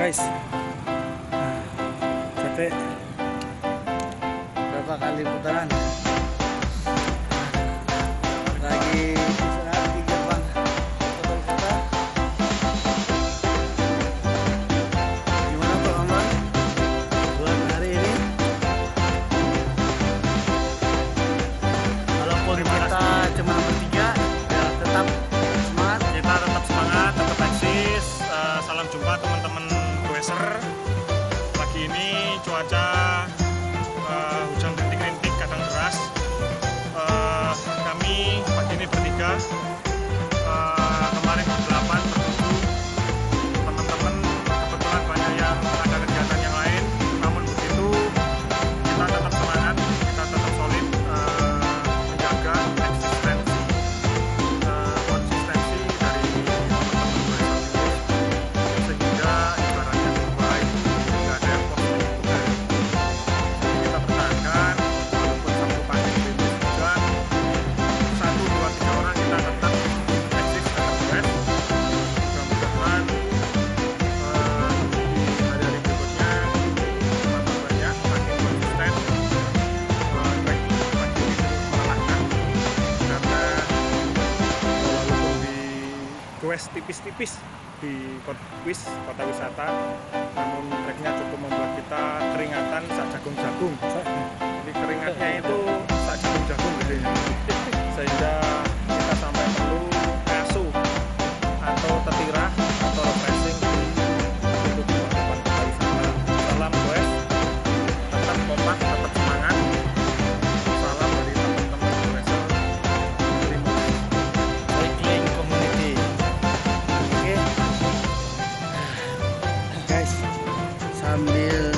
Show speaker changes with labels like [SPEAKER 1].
[SPEAKER 1] guys. Capek. Berapa kali putaran? Lagi istirahat di gerbang kota wisata. Gimana Pak Amar buat hari ini? Walaupun kita cuma bertiga, ya tetap semangat.
[SPEAKER 2] Kita tetap semangat, tetap eksis. Salam jumpa teman-teman Goeser. Pagi ini cuaca hujan rintik-rintik, kadang deras. Kami pagi ini bertiga, kemarin ber-8 ber-7. Teman-teman kebetulan banyak yang ada kegiatan yang lain. Namun begitu, kita tetap semangat, kita tetap solid, menjaga eksistensi, konsistensi dari teman-teman Goeser, sehingga ibaratnya Dubai itu tidak ada yang kosong. Jadi kita pertahankan, walaupun Sabtu pagi bebas hujan, 1, 2, 3 orang kita tetap eksis, tetap fresh. Mudah-mudahan di hari-hari berikutnya tambah banyak, makin konsisten. Track pagi ini cukup melelahkan karena walaupun di goes tipis-tipis di kuis kota wisata, namun treknya cukup membuat kita keringatan sak jagung-jagung. Jadi keringatnya itu sak jagung-jagung gitu ya. Sehingga kita sampai perlu ngasuh atau tertirah atau refreshing untuk depan kota wisata. Salam goes, tetap kompak, tetap semangat. Salam dari teman-teman goeser. Terima kasih.
[SPEAKER 1] Cycling community. Oke. Guys, sambil